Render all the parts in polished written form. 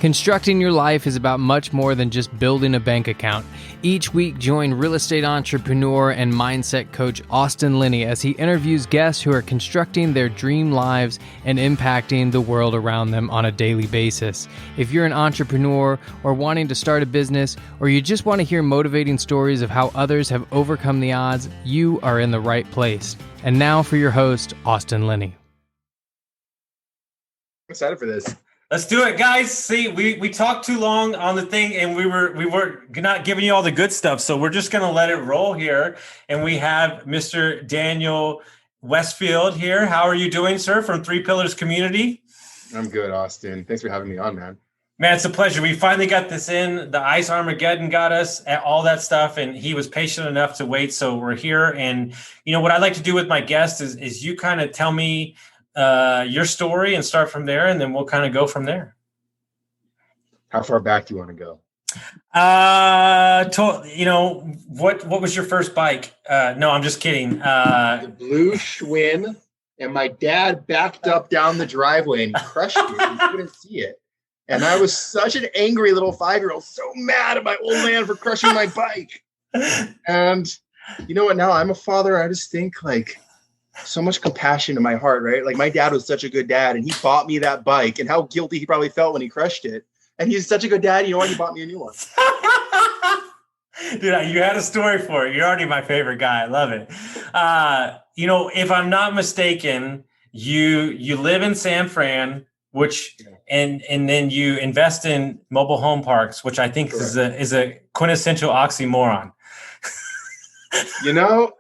Constructing your life is about much more than just building a bank account. Each week, join real estate entrepreneur and mindset coach Austin Linney as he interviews guests who are constructing their dream lives and impacting the world around them on a daily basis. If you're an entrepreneur or wanting to start a business, or you just want to hear motivating stories of how others have overcome the odds, you are in the right place. And now for your host, Austin Linney. I'm excited for this. Let's do it, guys. See, we talked too long on the thing, and we were not giving you all the good stuff, so we're just going to let it roll here. And we have Mr. Daniel Weisfield here. How are you doing, sir, from Three Pillars Community? I'm good, Austin. Thanks for having me on, man. Man, it's a pleasure. We finally got this in. The Ice Armageddon got us, all that stuff, and he was patient enough to wait, so we're here. And, you know, what I like to do with my guests is you kind of tell me your story and start from there, and then we'll kind of go from there. How far back do you want to go? What was your first bike? No, I'm just kidding. The blue Schwinn, and my dad backed up down the driveway and crushed it. You couldn't see it. And I was such an angry little 5-year-old, so mad at my old man for crushing my bike. And you know what? Now I'm a father. I just think like, so much compassion in my heart, right? Like my dad was such a good dad, and he bought me that bike, and how guilty he probably felt when he crushed it. And he's such a good dad. You know what? He bought me a new one. Dude, you had a story for it. You're already my favorite guy. I love it. If I'm not mistaken, you live in San Fran, and then you invest in mobile home parks, which I think is a quintessential oxymoron. You know,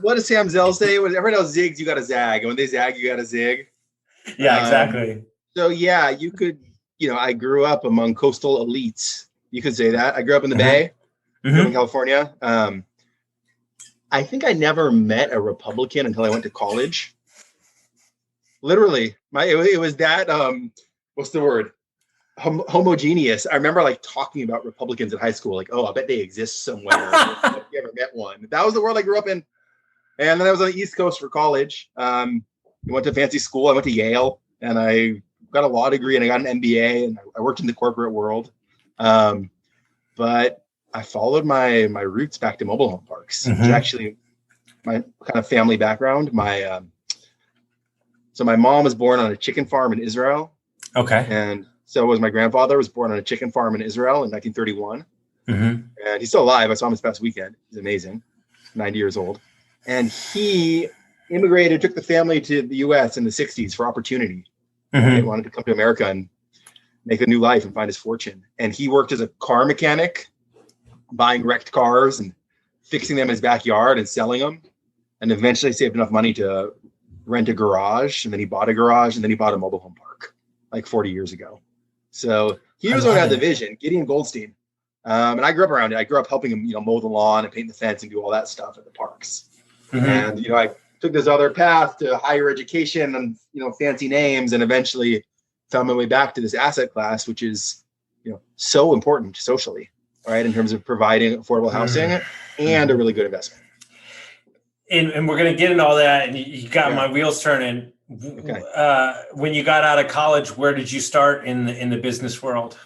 what does Sam Zell say? When everyone else zigs, you got to zag. And when they zag, you got to zig. Yeah, exactly. So yeah, you could, I grew up among coastal elites. You could say that. I grew up in the Bay, in California. I think I never met a Republican until I went to college. Literally, it was that, what's the word? Homogeneous. I remember like talking about Republicans in high school, like, oh, I bet they exist somewhere. Have you ever met one? That was the world I grew up in. And then I was on the East Coast for college. I went to fancy school. I went to Yale, and I got a law degree, and I got an MBA, and I worked in the corporate world. But I followed my roots back to mobile home parks, which is actually my kind of family background. So my mom was born on a chicken farm in Israel. Okay. And so was my grandfather, was born on a chicken farm in Israel in 1931. And he's still alive. I saw him this past weekend. He's amazing. 90 years old. And he immigrated, took the family to the U.S. in the 60s for opportunity. He wanted to come to America and make a new life and find his fortune. And he worked as a car mechanic, buying wrecked cars and fixing them in his backyard and selling them. And eventually saved enough money to rent a garage. And then he bought a garage, and then he bought a mobile home park like 40 years ago. So he was the one who had the vision, Gideon Goldstein. And I grew up around it. I grew up helping him, mow the lawn and paint the fence and do all that stuff at the parks. And, I took this other path to higher education and, fancy names, and eventually found my way back to this asset class, which is, so important socially, right? In terms of providing affordable housing and a really good investment. And we're going to get into all that. And you got my wheels turning. Okay. When you got out of college, where did you start in the business world?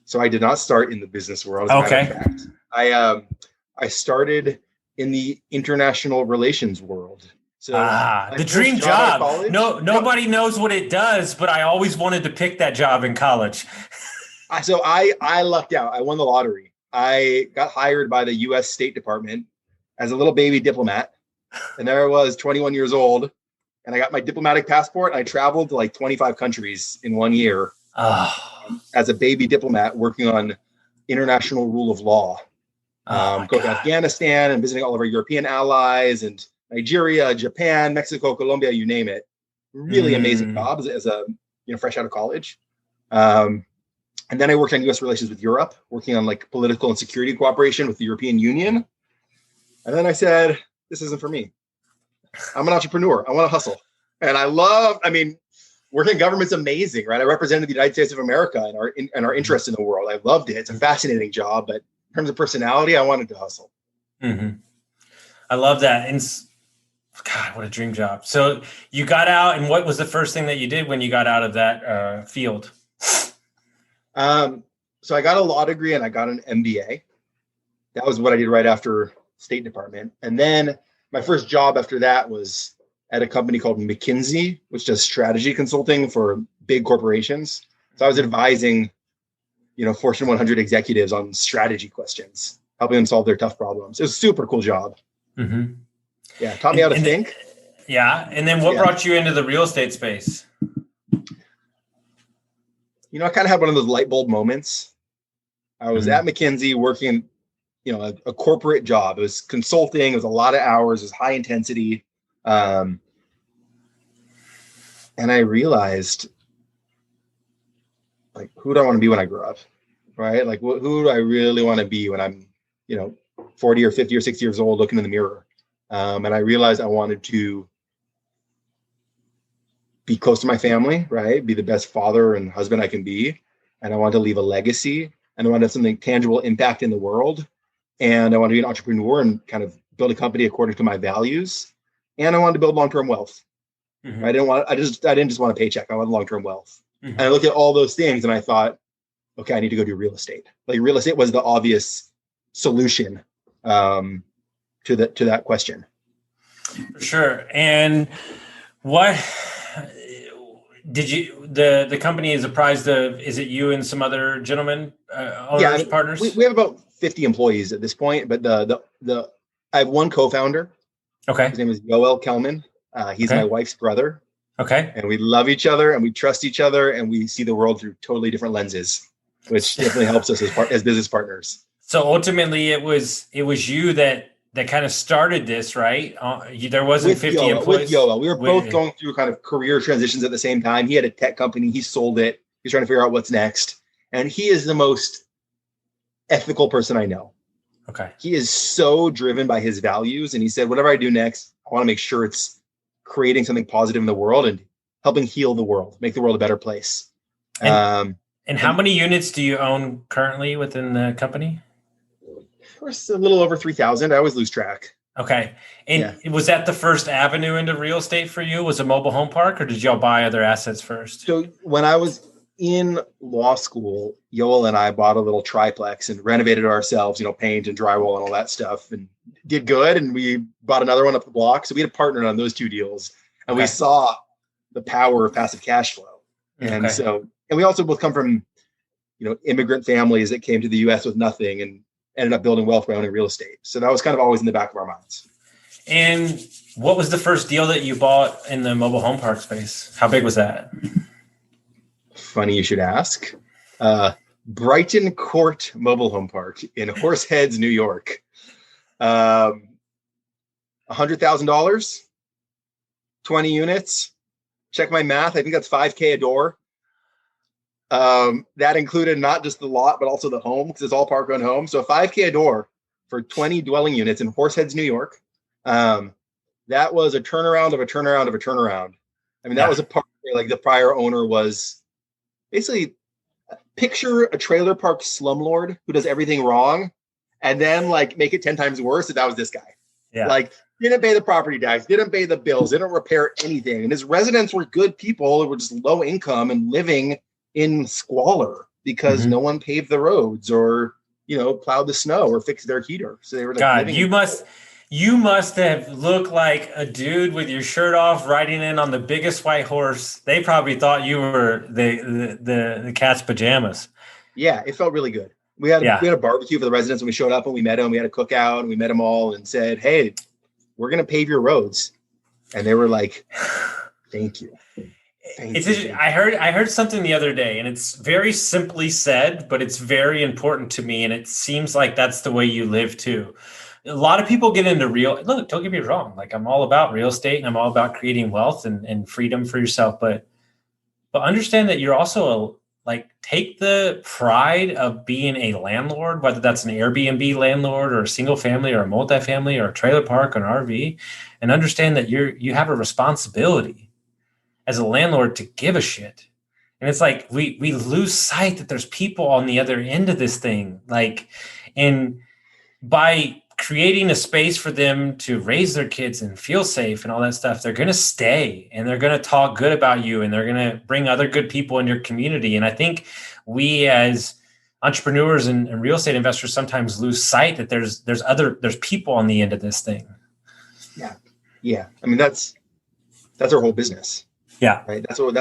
So I did not start in the business world. Okay. I started in the international relations world. So the dream job. Nobody knows what it does, but I always wanted to pick that job in college. So I lucked out. I won the lottery. I got hired by the U.S. State Department as a little baby diplomat. And there I was, 21 years old. And I got my diplomatic passport. And I traveled to like 25 countries in 1 year as a baby diplomat working on international rule of law. Going to Afghanistan and visiting all of our European allies and Nigeria, Japan, Mexico, Colombia, you name it. Really amazing job as a fresh out of college. And then I worked on U.S. relations with Europe, working on like political and security cooperation with the European Union. And then I said, this isn't for me. I'm an entrepreneur. I want to hustle. And working in government's amazing, right? I represented the United States of America and our interest in the world. I loved it. It's a fascinating job, but in terms of personality, I wanted to hustle. I love that. And God, what a dream job. So you got out, and what was the first thing that you did when you got out of that field? So I got a law degree and I got an MBA. That was what I did right after State Department. And then my first job after that was at a company called McKinsey, which does strategy consulting for big corporations. So I was advising, Fortune 100 executives on strategy questions, helping them solve their tough problems. It was a super cool job. Mm-hmm. Yeah, taught me how to think. And then what brought you into the real estate space? I kind of had one of those light bulb moments. I was at McKinsey working, a corporate job. It was consulting. It was a lot of hours. It was high intensity. And I realized, like, who do I want to be when I grow up? Right? Like, who do I really want to be when I'm, 40 or 50 or 60 years old, looking in the mirror? And I realized I wanted to be close to my family, right? Be the best father and husband I can be. And I wanted to leave a legacy, and I wanted to have something tangible impact in the world. And I wanted to be an entrepreneur and kind of build a company according to my values. And I wanted to build long-term wealth. Mm-hmm. I didn't just want a paycheck. I wanted long-term wealth. Mm-hmm. And I looked at all those things and I thought, okay, I need to go do real estate. Like, real estate was the obvious solution to that question. For sure. And what did you, the company is apprised of, is it you and some other gentlemen, owners, partners? We have about 50 employees at this point, but I have one co-founder. Okay. His name is Yoel Kelman. He's my wife's brother. Okay. And we love each other and we trust each other and we see the world through totally different lenses, which definitely helps us as business partners. So ultimately it was you that kind of started this, right? There wasn't 50 employees. With Yoel. We were both going through kind of career transitions at the same time. He had a tech company. He sold it. He's trying to figure out what's next. And he is the most ethical person I know. Okay. He is so driven by his values. And he said, whatever I do next, I want to make sure it's creating something positive in the world and helping heal the world, make the world a better place. And how many units do you own currently within the company? We're a little over 3,000. I always lose track. Okay. And was that the first avenue into real estate for you? Was a mobile home park, or did y'all buy other assets first? So when I was in law school, Yoel and I bought a little triplex and renovated ourselves, paint and drywall and all that stuff, and did good. And we bought another one up the block. So we had a partner on those 2 deals, and we saw the power of passive cash flow. And and we also both come from, immigrant families that came to the US with nothing and ended up building wealth by owning real estate. So that was kind of always in the back of our minds. And what was the first deal that you bought in the mobile home park space? How big was that? Funny you should ask. Brighton Court Mobile Home Park in Horseheads, New York. $100,000, 20 units. Check my math. I think that's $5,000 a door. That included not just the lot, but also the home, because it's all park-owned home. So $5,000 a door for 20 dwelling units in Horseheads, New York. That was a turnaround of a turnaround of a turnaround. I mean, that was a park where, like, the prior owner was basically, picture a trailer park slumlord who does everything wrong and then, like, make it 10 times worse. That was this guy. Yeah. Like, didn't pay the property tax, didn't pay the bills, didn't repair anything. And his residents were good people who were just low income and living in squalor because no one paved the roads or, plowed the snow or fixed their heater. So they were like, God, you must have looked like a dude with your shirt off riding in on the biggest white horse. They probably thought you were the cat's pajamas. Yeah, it felt really good. We had a barbecue for the residents when we showed up and we met them. We had a cookout and we met them all and said, hey, we're going to pave your roads. And they were like, thank you. I heard something the other day, and it's very simply said, but it's very important to me. And it seems like that's the way you live too. A lot of people get into look, don't get me wrong. Like, I'm all about real estate and I'm all about creating wealth and freedom for yourself. But understand that you're also take the pride of being a landlord, whether that's an Airbnb landlord or a single family or a multifamily or a trailer park or an RV, and understand that you have a responsibility as a landlord to give a shit. And it's like, we lose sight that there's people on the other end of this thing. And by creating a space for them to raise their kids and feel safe and all that stuff, they're going to stay and they're going to talk good about you and they're going to bring other good people in your community. And I think we as entrepreneurs and real estate investors sometimes lose sight that there's people on the end of this thing. Yeah. Yeah. I mean, that's our whole business. Yeah. Right. That's what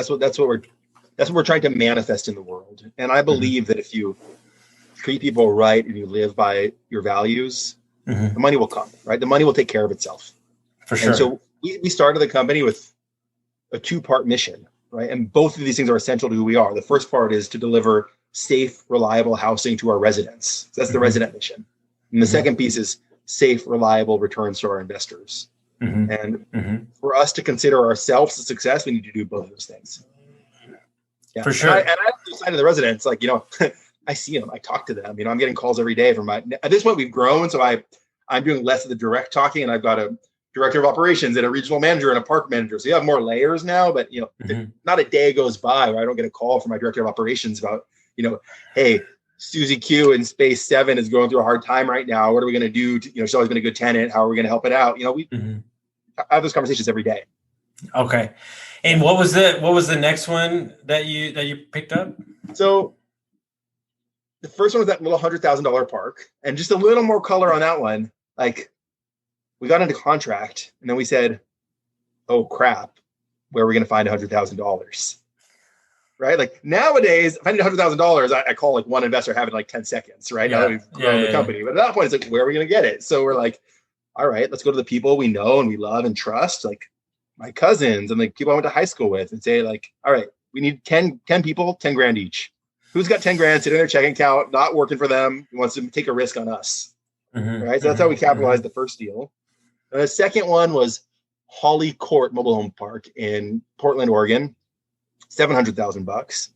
we're trying to manifest in the world. And I believe that if you treat people right and you live by your values, the money will come, right? The money will take care of itself. For sure. And so we started the company with a 2-part mission, right? And both of these things are essential to who we are. The first part is to deliver safe, reliable housing to our residents. So that's the resident mission. And the second piece is safe, reliable returns to our investors. And for us to consider ourselves a success, we need to do both of those things. Yeah. For sure. And I have to side of the residents, like, I see them, I talk to them, I'm getting calls every day from at this point we've grown. So I'm doing less of the direct talking, and I've got a director of operations and a regional manager and a park manager. So you have more layers now, but not a day goes by where I don't get a call from my director of operations about, hey, Susie Q in space 7 is going through a hard time right now. What are we going to do? She's always been a good tenant. How are we going to help it out? I have those conversations every day. Okay. And what was the next one that you picked up? So the first one was that little $100,000 park, and just a little more color on that one. Like, we got into contract and then we said, oh crap, where are we going to find $100,000? Right? Like nowadays, if I need $100,000, I call like one investor, have it in like 10 seconds, right? Now that we've grown the company. But at that point, it's like, where are we going to get it? So we're like, all right, let's go to the people we know and we love and trust, like my cousins and like people I went to high school with, and say like, all right, we need 10 people, 10 grand each. Who's got 10 grand sitting in their checking account, not working for them, wants to take a risk on us, right? So that's how we capitalized the first deal. And the second one was Holly Court Mobile Home Park in Portland, Oregon, $700,000.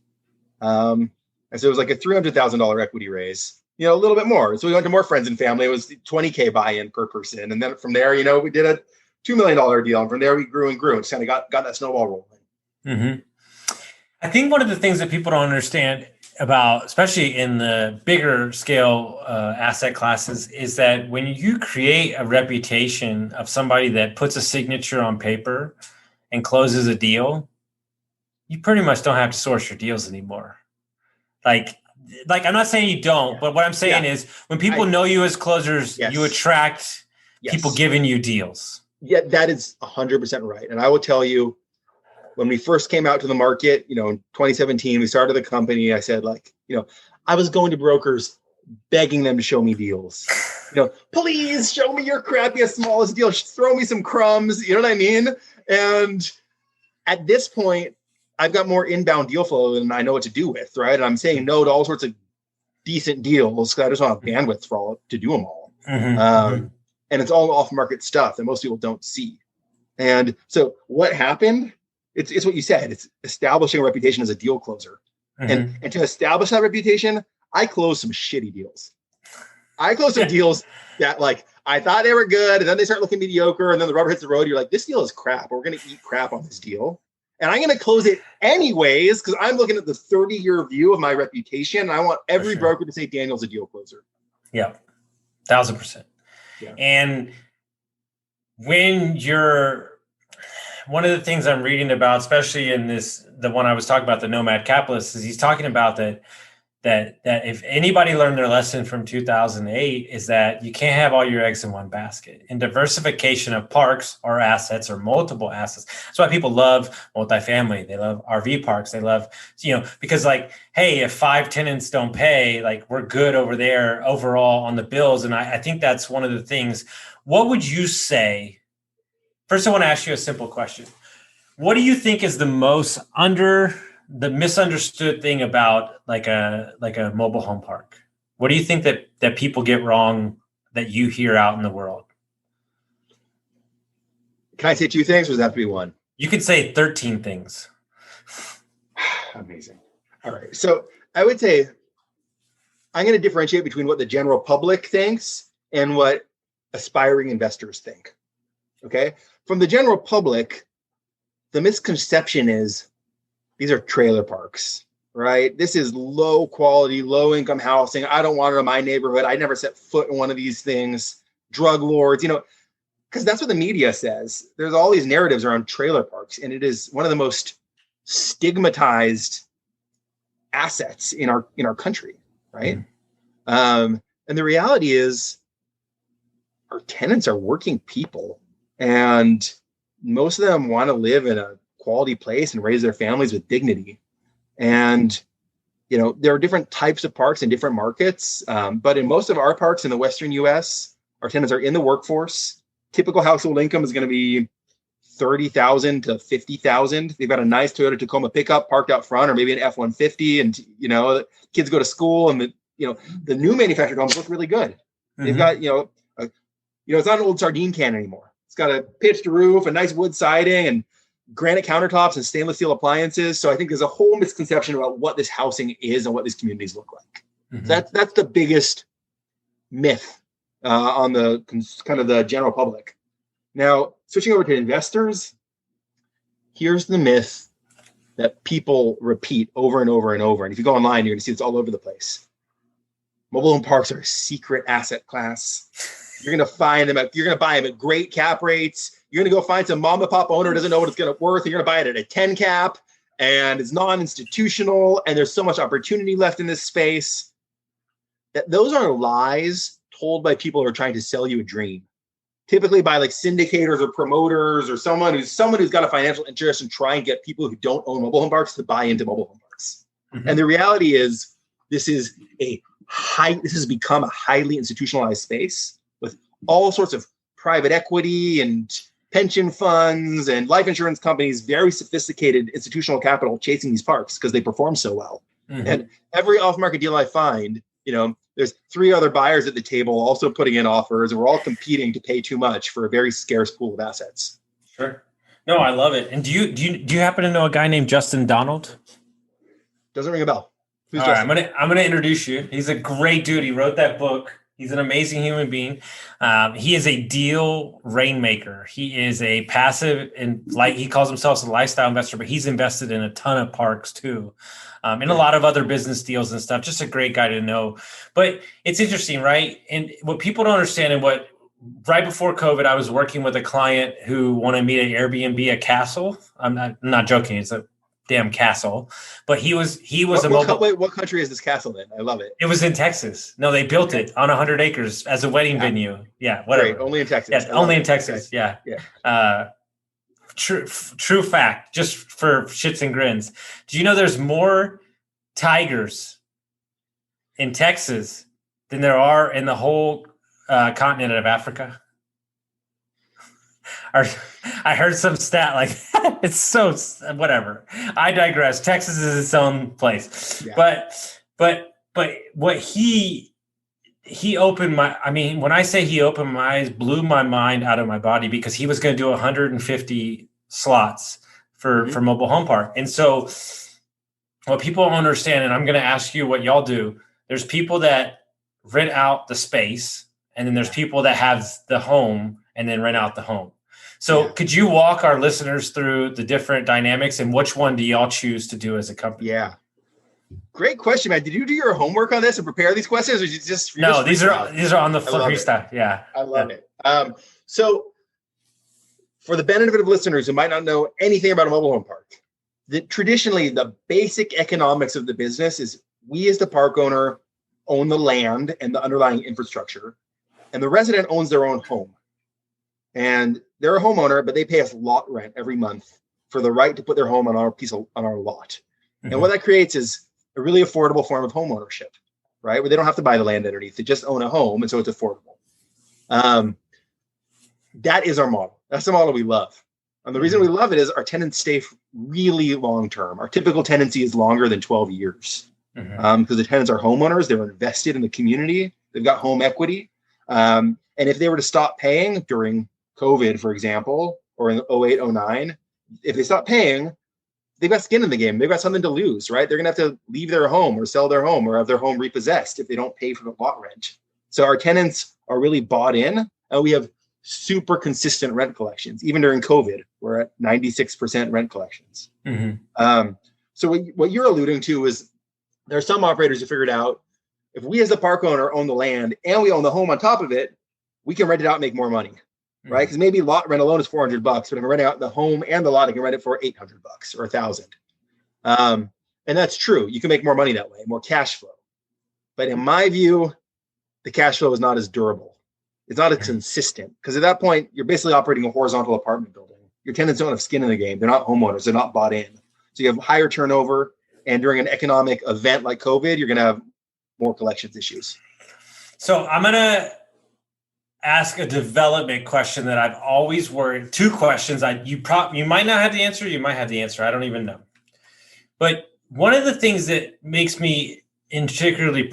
And so it was like a $300,000 equity raise, a little bit more. So we went to more friends and family. It was $20K buy-in per person. And then from there, we did a $2 million deal. And from there, we grew and grew and just kind of got that snowball rolling. I think one of the things that people don't understand about, especially in the bigger scale asset classes, is that when you create a reputation of somebody that puts a signature on paper and closes a deal, you pretty much don't have to source your deals anymore. Like I'm not saying you don't, but what I'm saying is when people know you as closers, you attract people giving you deals. Yeah, that is 100% right. And I will tell you, when we first came out to the market, in 2017, we started the company. I said, I was going to brokers begging them to show me deals. Please show me your crappiest, smallest deal. Throw me some crumbs. You know what I mean? And at this point, I've got more inbound deal flow than I know what to do with, right? And I'm saying no to all sorts of decent deals because I just don't have bandwidth to do them all. And it's all off-market stuff that most people don't see. And so what happened? It's what you said. It's establishing a reputation as a deal closer. And to establish that reputation, I closed some shitty deals. I closed some deals that I thought they were good, and then they start looking mediocre, and then the rubber hits the road. You're like, this deal is crap. We're going to eat crap on this deal. And I'm going to close it anyways because I'm looking at the 30-year view of my reputation. And I want every broker to say Daniel's a deal closer. Yeah, 1,000%. Yeah. And when one of the things I'm reading about, especially in the one I was talking about, the Nomad Capitalist, is he's talking about that if anybody learned their lesson from 2008 is that you can't have all your eggs in one basket. And diversification of parks or assets or multiple assets. That's why people love multifamily. They love RV parks. They love, because hey, if 5 tenants don't pay, we're good over there overall on the bills. And I think that's one of the things. What would you say? First, I want to ask you a simple question. What do you think is the misunderstood thing about a mobile home park? What do you think that people get wrong that you hear out in the world? Can I say 2 things, or does that have to be one? You could say 13 things. Amazing. All right. So I would say I'm going to differentiate between what the general public thinks and what aspiring investors think. Okay. From the general public, the misconception is these are trailer parks, right? This is low quality, low income housing. I don't want it in my neighborhood. I never set foot in one of these things. drug lords, because that's what the media says. There's all these narratives around trailer parks, and it is one of the most stigmatized assets in our country, right? And the reality is our tenants are working people, and most of them want to live in a quality place and raise their families with dignity. And there are different types of parks in different markets, but in most of our parks in the Western US, our tenants are in the workforce. Typical household income is going to be $30,000 to $50,000. They've got a nice Toyota Tacoma pickup parked out front, or maybe an F-150, and kids go to school, and the new manufactured homes look really good. They've got it's not an old sardine can anymore. It's got a pitched roof, a nice wood siding, and granite countertops and stainless steel appliances. So I think there's a whole misconception about what this housing is and what these communities look like. That's the biggest myth on the kind of the general public. Now, switching over to investors, here's the myth that people repeat over and over and over. And if you go online, you're going to see it's all over the place. Mobile home parks are a secret asset class. You're going to find them you're going to buy them at great cap rates. You're going to go find some mom and pop owner who doesn't know what it's going to worth. You're going to buy it at a 10 cap, and it's non-institutional, and there's so much opportunity left in this space. That those are lies told by people who are trying to sell you a dream, typically by like syndicators or promoters or someone who's got a financial interest and try and get people who don't own mobile home parks to buy into mobile home parks. And the reality is this has become a highly institutionalized space with all sorts of private equity and pension funds and life insurance companies, very sophisticated institutional capital chasing these parks because they perform so well. And every off-market deal I find, there's 3 other buyers at the table also putting in offers, and we're all competing to pay too much for a very scarce pool of assets. Sure. No, I love it. And do you happen to know a guy named Justin Donald? Doesn't ring a bell. Who's all Justin? right, I'm gonna introduce you. He's a great dude. He wrote that book. He's an amazing human being. He is a deal rainmaker. He is a passive, and like he calls himself a lifestyle investor, but he's invested in a ton of parks too, and a lot of other business deals and stuff. Just a great guy to know. But it's interesting, right? And what people don't understand, and what right before COVID, I was working with a client who wanted me to Airbnb a castle. I'm not joking. It's a damn castle, but he was what country is this castle in? I love it. It was in Texas. No, they built it on 100 acres as a wedding venue. Yeah, whatever. Great. Only in Texas. Yeah, only in Texas. Okay. Yeah. True fact, just for shits and grins. Do you know there's more tigers in Texas than there are in the whole continent of Africa? I heard some stat like it's so whatever. I digress. Texas is its own place, but what he opened my. I mean, when I say he opened my eyes, blew my mind out of my body, because he was going to do 150 slots for mobile home park. And so, what people don't understand, and I'm going to ask you what y'all do. There's people that rent out the space, and then there's people that have the home and then rent out the home. So could you walk our listeners through the different dynamics, and which one do y'all choose to do as a company? Yeah. Great question, man. Did you do your homework on this and prepare these questions, or these are on the freestyle. Yeah. I love it. So for the benefit of listeners who might not know anything about a mobile home park, traditionally the basic economics of the business is we as the park owner own the land and the underlying infrastructure, and the resident owns their own home. And they're a homeowner, but they pay us lot rent every month for the right to put their home on our lot. And what that creates is a really affordable form of home ownership, right? Where they don't have to buy the land underneath; they just own a home, and so it's affordable. That is our model. That's the model we love. And the reason we love it is our tenants stay really long term. Our typical tenancy is longer than 12 years because the tenants are homeowners. They're invested in the community. They've got home equity. And if they were to stop paying during COVID, for example, or in 08, 09, if they stop paying, they've got skin in the game. They've got something to lose, right? They're going to have to leave their home or sell their home or have their home repossessed if they don't pay for the lot rent. So our tenants are really bought in, and we have super consistent rent collections. Even during COVID, we're at 96% rent collections. So what you're alluding to is there are some operators who figured out if we as the park owner own the land and we own the home on top of it, we can rent it out and make more money, right? Because maybe lot rent alone is $400, but if I'm renting out the home and the lot, I can rent it for $800 or $1,000. And that's true. You can make more money that way, more cash flow. But in my view, the cash flow is not as durable. It's not as consistent, because at that point, you're basically operating a horizontal apartment building. Your tenants don't have skin in the game. They're not homeowners. They're not bought in. So you have higher turnover. And during an economic event like COVID, you're going to have more collections issues. So I'm going to ask a development question that I've always worried. Two questions. You might not have the answer. You might have the answer. I don't even know. But one of the things that makes me particularly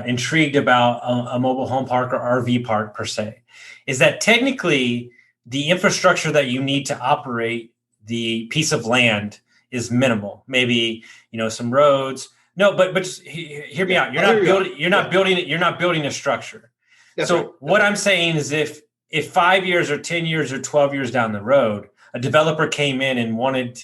intrigued about a mobile home park or RV park per se is that technically the infrastructure that you need to operate the piece of land is minimal. Maybe, some roads. No, but just hear me out. You're not building a structure. That's so right. What I'm saying is if 5 years or 10 years or 12 years down the road, a developer came in and wanted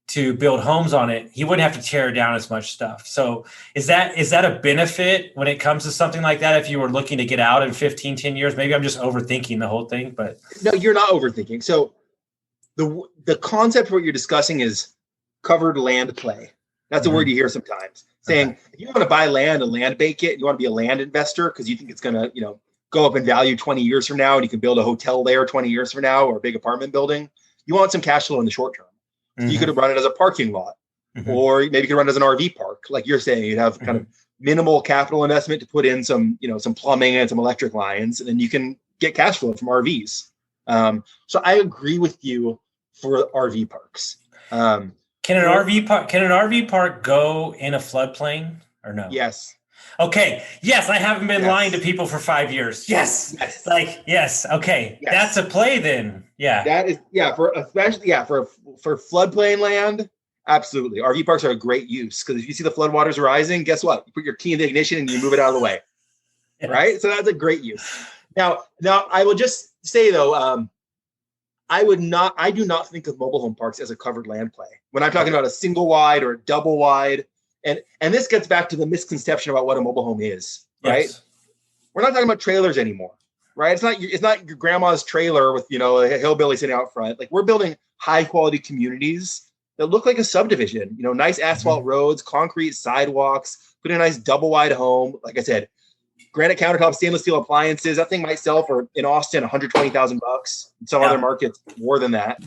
to build homes on it, he wouldn't have to tear down as much stuff. So is that a benefit when it comes to something like that? If you were looking to get out in 15, 10 years, maybe I'm just overthinking the whole thing, but. No, you're not overthinking. So the concept of what you're discussing is covered land play. That's a word you hear sometimes, saying if you want to buy land and land bank it, you want to be a land investor because you think it's going to, go up in value 20 years from now and you can build a hotel there 20 years from now or a big apartment building. You want some cash flow in the short term. So you could run it as a parking lot, or maybe you could run it as an RV park. Like you're saying, you'd have kind of minimal capital investment to put in some plumbing and some electric lines, and then you can get cash flow from RVs. So I agree with you for RV parks. Can an RV park go in a floodplain or no? Yes. Okay. Yes, I haven't been lying to people for 5 years. Yes. Yes. Okay. Yes. That's a play then. Yeah. That is for floodplain land. Absolutely. RV parks are a great use because if you see the floodwaters rising, guess what? You put your key in the ignition and you move it out of the way. Yes. Right? So that's a great use. Now I will just say though, I do not think of mobile home parks as a covered land play. When I'm talking about a single wide or a double wide, and this gets back to the misconception about what a mobile home is, right? Yes. We're not talking about trailers anymore, right? It's not your grandma's trailer with, a hillbilly sitting out front. Like we're building high quality communities that look like a subdivision, nice asphalt roads, concrete sidewalks, put in a nice double wide home. Like I said, granite countertops, stainless steel appliances. That thing might sell for in Austin $120,000. In some other markets, more than that.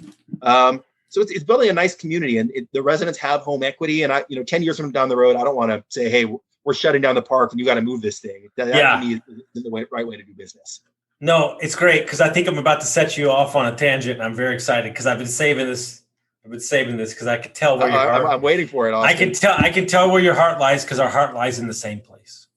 So it's building a nice community, and the residents have home equity. And 10 years from down the road, I don't want to say, "Hey, we're shutting down the park, and you got to move this thing." That to me is the right way to do business. No, it's great because I think I'm about to set you off on a tangent, and I'm very excited because I've been saving this because I can tell where your heart. I'm waiting for it. Austin. I can tell where your heart lies because our heart lies in the same place,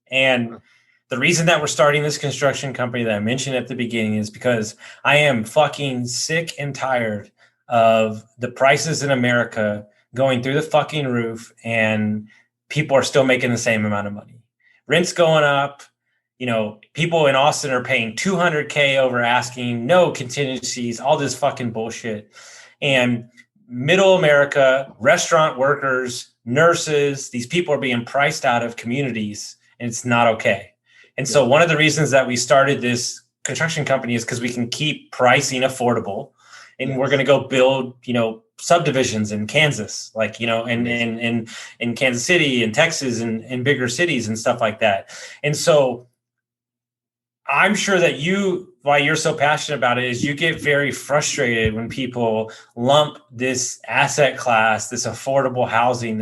and. The reason that we're starting this construction company that I mentioned at the beginning is because I am fucking sick and tired of the prices in America going through the fucking roof and people are still making the same amount of money. Rent's going up. People in Austin are paying $200K over asking, no contingencies, all this fucking bullshit. And middle America, restaurant workers, nurses, these people are being priced out of communities, and it's not okay. And so one of the reasons that we started this construction company is because we can keep pricing affordable, and we're going to go build, subdivisions in Kansas, like, in Kansas City and Texas and in bigger cities and stuff like that. And so I'm sure that why you're so passionate about it is you get very frustrated when people lump this asset class, this affordable housing,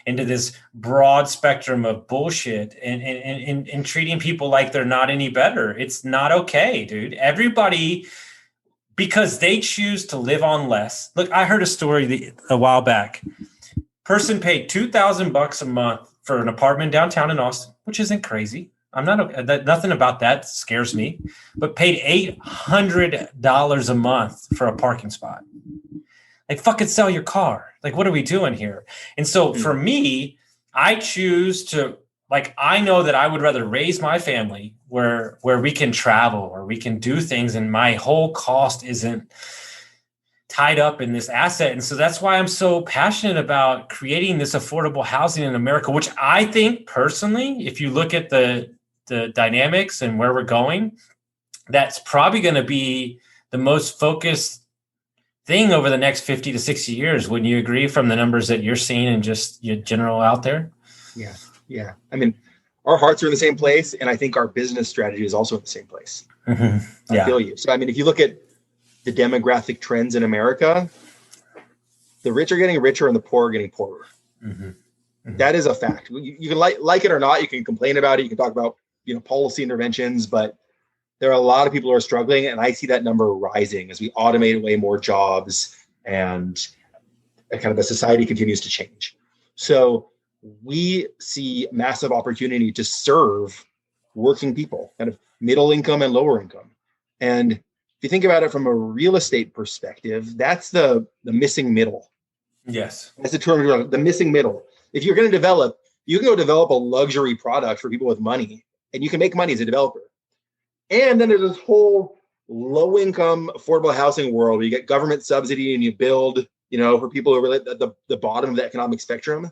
into this broad spectrum of bullshit and treating people like they're not any better. It's not okay, dude. Everybody, because they choose to live on less. Look, I heard a story a while back. Person paid $2,000 a month for an apartment downtown in Austin, which isn't crazy. Nothing about that scares me, but paid $800 a month for a parking spot. Like, fucking sell your car. Like, what are we doing here? And so for me, I choose to, I know that I would rather raise my family where we can travel or we can do things and my whole cost isn't tied up in this asset. And so that's why I'm so passionate about creating this affordable housing in America, which I think personally, if you look at the the dynamics and where we're going, that's probably going to be the most focused thing over the next 50 to 60 years. Wouldn't you agree from the numbers that you're seeing and just your general out there? Yeah. Yeah. I mean, our hearts are in the same place. And I think our business strategy is also in the same place. Mm-hmm. Yeah. I feel you. So, I mean, if you look at the demographic trends in America, the rich are getting richer and the poor are getting poorer. Mm-hmm. Mm-hmm. That is a fact. You can like it or not. You can complain about it. You can talk about, policy interventions, but there are a lot of people who are struggling, and I see that number rising as we automate away more jobs and kind of the society continues to change. So we see massive opportunity to serve working people, kind of middle income and lower income. And if you think about it from a real estate perspective, that's the missing middle. Yes. That's the term, the missing middle. If you're going to develop, you can go develop a luxury product for people with money, and you can make money as a developer. And then there's this whole low income affordable housing world where you get government subsidy and you build, for people who are really at the bottom of the economic spectrum.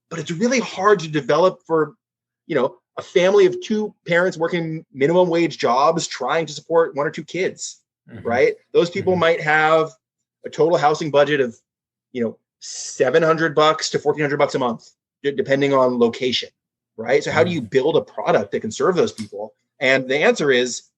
But it's really hard to develop for, a family of two parents working minimum wage jobs trying to support one or two kids, mm-hmm. right? Those people mm-hmm. might have a total housing budget of, $700 to $1,400 a month, depending on location, right? So how do you build a product that can serve those people? And the answer is,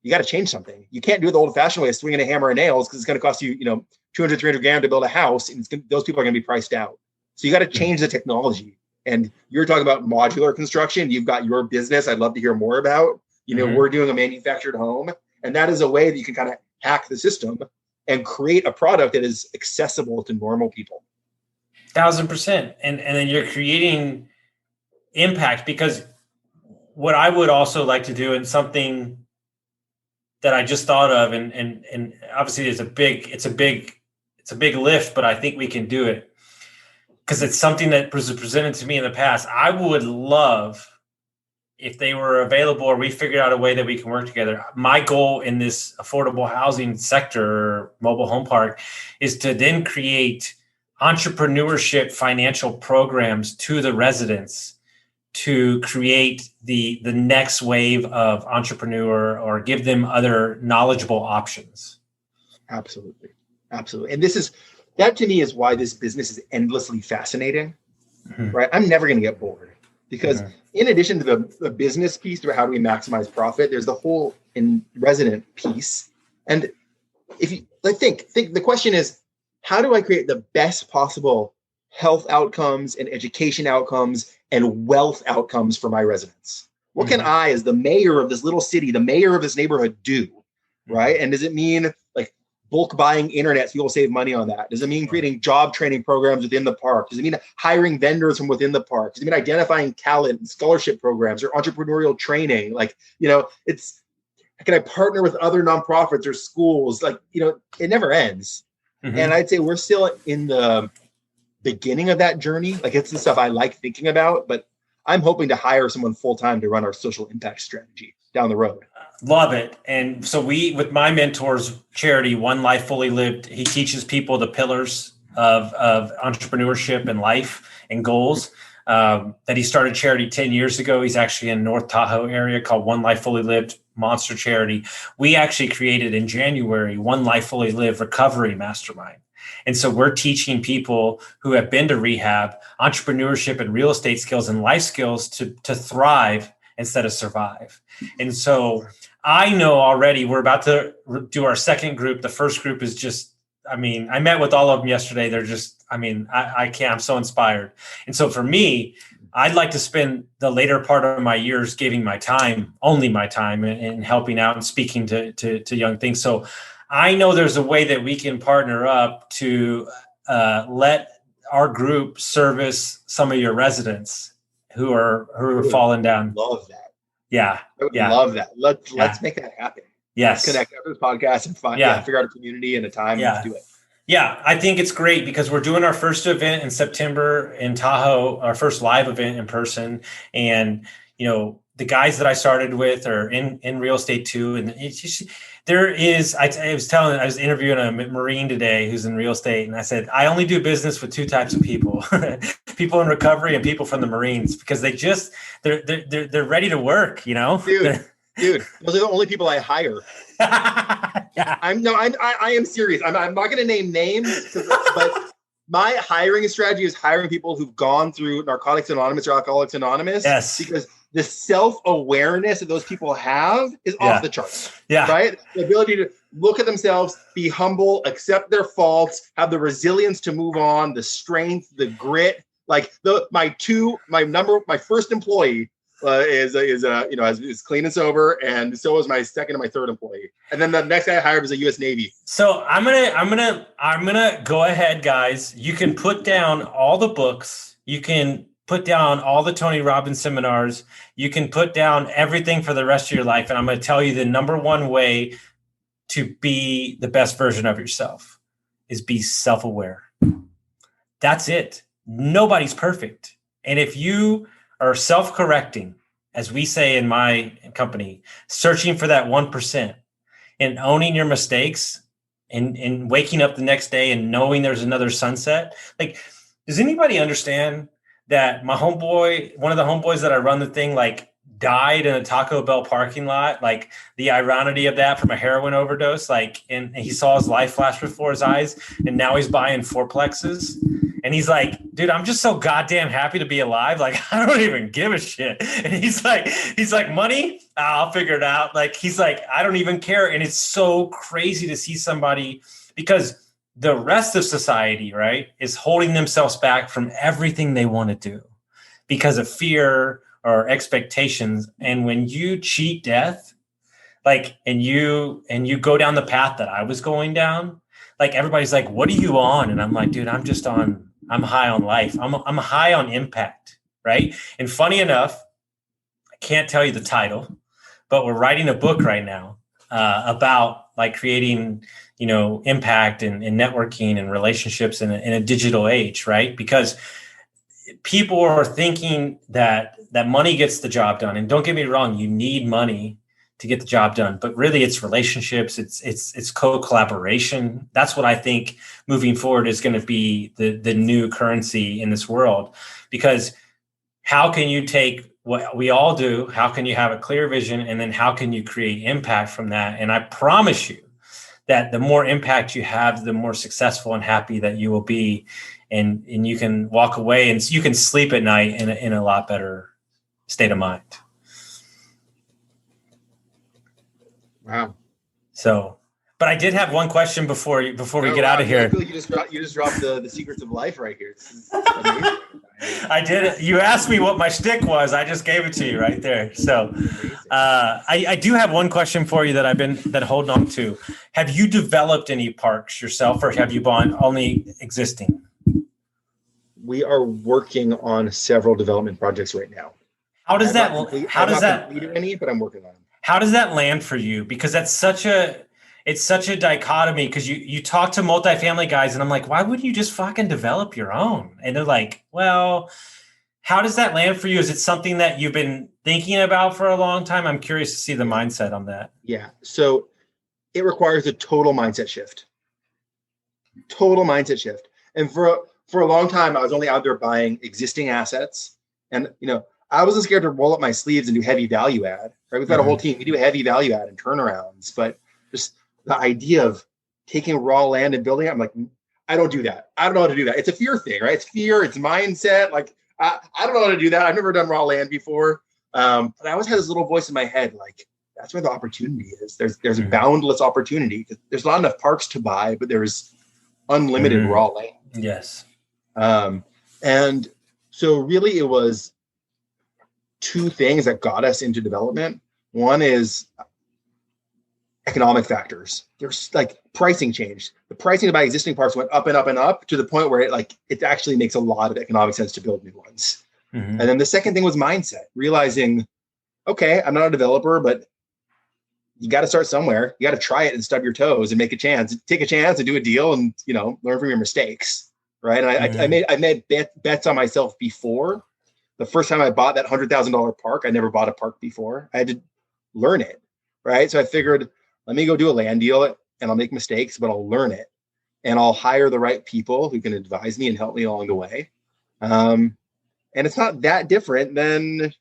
you got to change something. You can't do it the old-fashioned way of swinging a hammer and nails, because it's going to cost you, 200, 300 grand to build a house, and those people are going to be priced out. So you got to change the technology. And you're talking about modular construction. You've got your business I'd love to hear more about. Mm-hmm. We're doing a manufactured home, and that is a way that you can kind of hack the system and create a product that is accessible to normal people. 1,000%. And then you're creating impact, because what I would also like to do, and something that I just thought of, and obviously it's a big lift, but I think we can do it because it's something that was presented to me in the past. I would love if they were available, or we figured out a way that we can work together. My goal in this affordable housing sector, mobile home park, is to then create entrepreneurship financial programs to the residents to create the next wave of entrepreneur, or give them other knowledgeable options. Absolutely. Absolutely. And that to me is why this business is endlessly fascinating, mm-hmm. right? I'm never going to get bored, because mm-hmm. in addition to the business piece about how do we maximize profit, there's the whole resident piece. And if you think the question is, how do I create the best possible health outcomes and education outcomes and wealth outcomes for my residents? What mm-hmm. can I, as the mayor of this little city, the mayor of this neighborhood, do, right? And does it mean bulk buying internet so people save money on that? Does it mean creating job training programs within the park? Does it mean hiring vendors from within the park? Does it mean identifying talent and scholarship programs or entrepreneurial training? Can I partner with other nonprofits or schools? It never ends. Mm-hmm. And I'd say we're still in the beginning of that journey. It's the stuff I like thinking about, but I'm hoping to hire someone full-time to run our social impact strategy down the road. Love it. And so with my mentor's charity, One Life Fully Lived, he teaches people the pillars of entrepreneurship and life and goals. That he started charity 10 years ago. He's actually in North Tahoe area, called One Life Fully Lived Monster Charity. We actually created in January One Life Fully Lived Recovery Mastermind. And so we're teaching people who have been to rehab entrepreneurship and real estate skills and life skills to thrive instead of survive. And so I know already we're about to do our second group. The first group is just, I met with all of them yesterday. They're just, I can't, I'm so inspired. And so for me, I'd like to spend the later part of my years giving my time, only my time, and helping out and speaking to young things. So I know there's a way that we can partner up to let our group service some of your residents who are falling down. Love that. Yeah. I would love that. Let's make that happen. Yes. Let's connect after this podcast and figure out a community and a time to do it. Yeah, I think it's great because we're doing our first event in September in Tahoe, our first live event in person. And, the guys that I started with are in real estate too. And it's just, I was interviewing a Marine today who's in real estate. And I said, I only do business with two types of people, people in recovery and people from the Marines, because they're ready to work, you know? Dude, those are the only people I hire. Yeah. I am serious. I'm not going to name names, but my hiring strategy is hiring people who've gone through Narcotics Anonymous or Alcoholics Anonymous. Yes. Because the self-awareness that those people have is off the charts. Yeah. Right? The ability to look at themselves, be humble, accept their faults, have the resilience to move on, the strength, the grit. Like my first employee is clean and sober, and so is my second and my third employee. And then the next guy I hired was a U.S. Navy. So I'm gonna go ahead, guys. You can put down all the books. You can put down all the Tony Robbins seminars. You can put down everything for the rest of your life. And I'm going to tell you the number one way to be the best version of yourself is be self-aware. That's it. Nobody's perfect. And if you are self-correcting, as we say in my company, searching for that 1% and owning your mistakes and waking up the next day and knowing there's another sunset. Like, does anybody understand that my homeboy, one of the homeboys that I run the thing, like died in a Taco Bell parking lot? Like the ironicity of that from a heroin overdose, like, and he saw his life flash before his eyes, and now he's buying fourplexes. And he's like, dude, I'm just so goddamn happy to be alive. Like, I don't even give a shit. And he's like, money, I'll figure it out. Like, he's like, I don't even care. And it's so crazy to see somebody, because the rest of society, right, is holding themselves back from everything they want to do because of fear or expectations. And when you cheat death, like, and you go down the path that I was going down, like, everybody's like, what are you on? And I'm like, dude, I'm high on life. I'm high on impact, right? And funny enough, I can't tell you the title, but we're writing a book right now about like creating, impact and networking and relationships in a digital age, right? Because people are thinking that money gets the job done. And don't get me wrong, you need money to get the job done, but really it's relationships, it's co-collaboration. That's what I think moving forward is going to be the new currency in this world. Because how can you take what we all do, how can you have a clear vision, and then how can you create impact from that? And I promise you that the more impact you have, the more successful and happy that you will be. And you can walk away and you can sleep at night in a lot better state of mind. Wow. So, but I did have one question before we get out of here. I feel like you just dropped the secrets of life right here. It's amazing. I did. You asked me what my shtick was. I just gave it to you right there. So I do have one question for you that I've been holding on to. Have you developed any parks yourself, or have you bought only existing? We are working on several development projects right now. How does that completed any, but I'm working on them. How does that land for you? Because it's such a dichotomy, because you talk to multifamily guys and I'm like, why wouldn't you just fucking develop your own? And they're like, well, how does that land for you? Is it something that you've been thinking about for a long time? I'm curious to see the mindset on that. Yeah. So it requires a total mindset shift. And for a long time, I was only out there buying existing assets. And, I wasn't scared to roll up my sleeves and do heavy value add, right? We've got a whole team. We do heavy value add and turnarounds, but just the idea of taking raw land and building it, I'm like, I don't do that. I don't know how to do that. It's a fear thing, right? It's fear, it's mindset. Like, I don't know how to do that. I've never done raw land before. But I always had this little voice in my head, like, that's where the opportunity is. There's a boundless opportunity. There's not enough parks to buy, but there's unlimited raw land. Yes. And so really it was two things that got us into development. One is economic factors. There's like pricing changed. The pricing to buy existing parks went up and up and up to the point where it actually makes a lot of economic sense to build new ones. Mm-hmm. And then the second thing was mindset, realizing, okay, I'm not a developer, but you got to start somewhere. You got to try it and stub your toes and take a chance and do a deal and, learn from your mistakes. Right. And I made bets on myself before, the first time I bought that $100,000 park, I never bought a park before. I had to learn it, right? So I figured, let me go do a land deal and I'll make mistakes, but I'll learn it. And I'll hire the right people who can advise me and help me along the way. And it's not that different than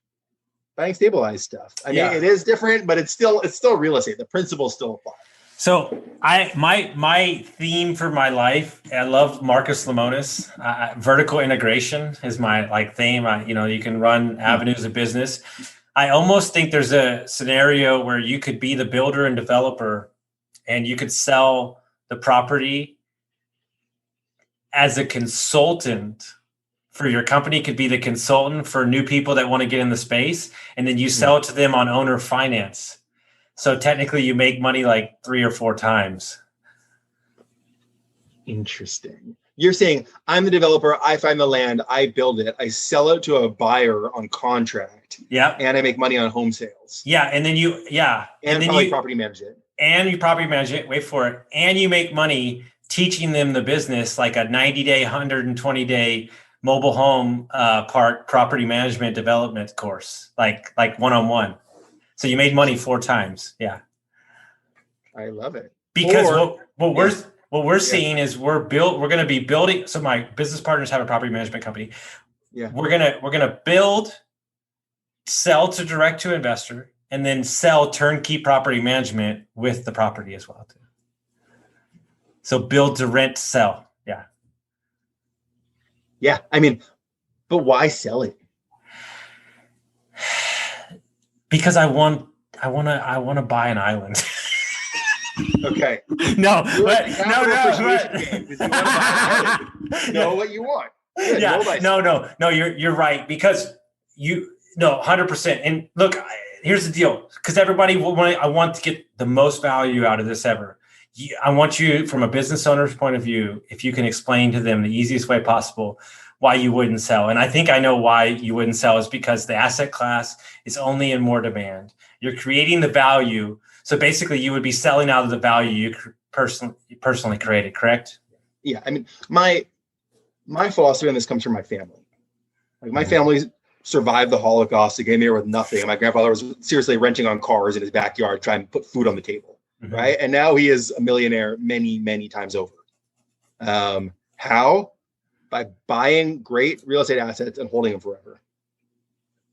buying stabilized stuff. I mean, it is different, but it's still real estate. The principles still apply. So my theme for my life, I love Marcus Lemonis. Vertical integration is my theme. You can run avenues of business. I almost think there's a scenario where you could be the builder and developer, and you could sell the property as a consultant for your company. Could be the consultant for new people that want to get in the space, and then you sell it to them on owner finance. So technically you make money like 3 or 4 times. Interesting. You're saying I'm the developer, I find the land, I build it, I sell it to a buyer on contract. Yeah. And I make money on home sales. Yeah. And then you property manage it. And you property manage it, wait for it. And you make money teaching them the business, like a 90-day, 120-day mobile home park property management development course, like one-on-one. So you made money 4 times. Yeah. I love it. Because what we're seeing is we're going to be building. So my business partners have a property management company. Yeah. We're going to build, sell to direct to investor, and then sell turnkey property management with the property as well too. So build to rent, sell. Yeah. Yeah. I mean, but why sell it? Because I want to buy an island. Okay. No. Know what you want. Good. Yeah. No. You're right, because 100%. And look, here's the deal. Because everybody I want to get the most value out of this ever. I want you, from a business owner's point of view, if you can explain to them the easiest way possible why you wouldn't sell. And I think I know why you wouldn't sell is because the asset class is only in more demand. You're creating the value. So basically you would be selling out of the value you personally created, correct? Yeah. I mean, my philosophy on this comes from my family. Like my family survived the Holocaust. They came here with nothing. And my grandfather was seriously renting on cars in his backyard, trying to put food on the table. Mm-hmm. Right. And now he is a millionaire many, many times over. How? By buying great real estate assets and holding them forever.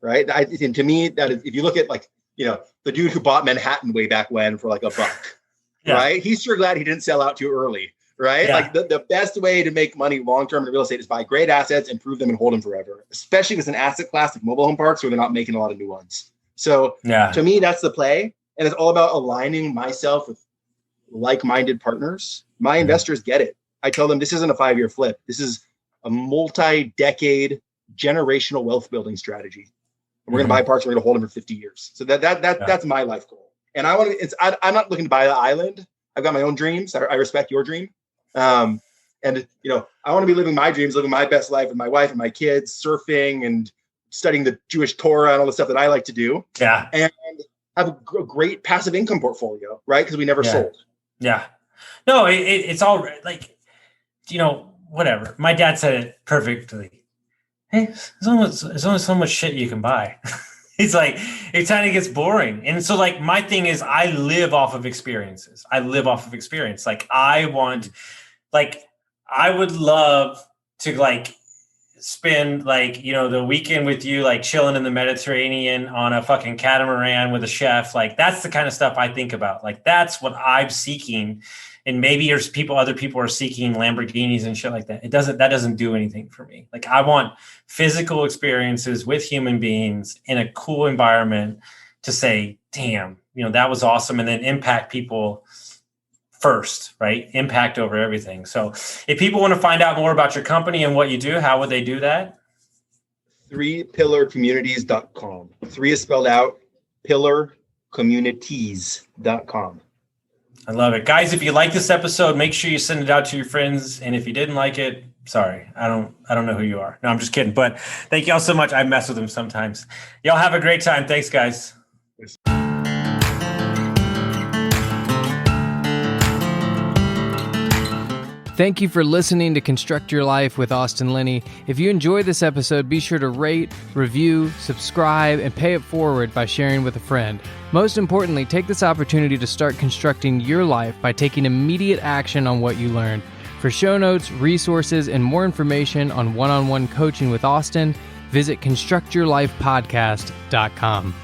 Right. And to me, that is, if you look at the dude who bought Manhattan way back when for like $1, right? He's sure glad he didn't sell out too early. Right. Yeah. Like the best way to make money long-term in real estate is buy great assets, improve them, and hold them forever, especially with an asset class like mobile home parks where they're not making a lot of new ones. So to me, that's the play. And it's all about aligning myself with like-minded partners. My investors get it. I tell them this isn't a 5-year flip. This is a multi-decade generational wealth building strategy. And we're going to buy parks. We're going to hold them for 50 years. So that's my life goal. And I'm not looking to buy the island. I've got my own dreams. I respect your dream. And I want to be living my dreams, living my best life with my wife and my kids, surfing and studying the Jewish Torah and all the stuff that I like to do. Yeah. And have a great passive income portfolio, right? Because we never sold. Yeah. No, it's all like, whatever. My dad said it perfectly. Hey, there's only so much shit you can buy. It's like, it kind of gets boring. And so like, my thing is I live off of experiences. Like I would love to spend the weekend with you, like chilling in the Mediterranean on a fucking catamaran with a chef. Like that's the kind of stuff I think about. Like that's what I'm seeking. And maybe other people are seeking Lamborghinis and shit like that. That doesn't do anything for me. Like I want physical experiences with human beings in a cool environment to say, damn, that was awesome. And then impact people first, right? Impact over everything. So if people want to find out more about your company and what you do, how would they do that? 3pillarcommunities.com. 3 is spelled out, pillarcommunities.com. I love it. Guys, if you like this episode, make sure you send it out to your friends. And if you didn't like it, sorry, I don't know who you are. No, I'm just kidding. But thank y'all so much. I mess with them sometimes. Y'all have a great time. Thanks, guys. Thank you for listening to Construct Your Life with Austin Linney. If you enjoyed this episode, be sure to rate, review, subscribe, and pay it forward by sharing with a friend. Most importantly, take this opportunity to start constructing your life by taking immediate action on what you learned. For show notes, resources, and more information on one-on-one coaching with Austin, visit constructyourlifepodcast.com.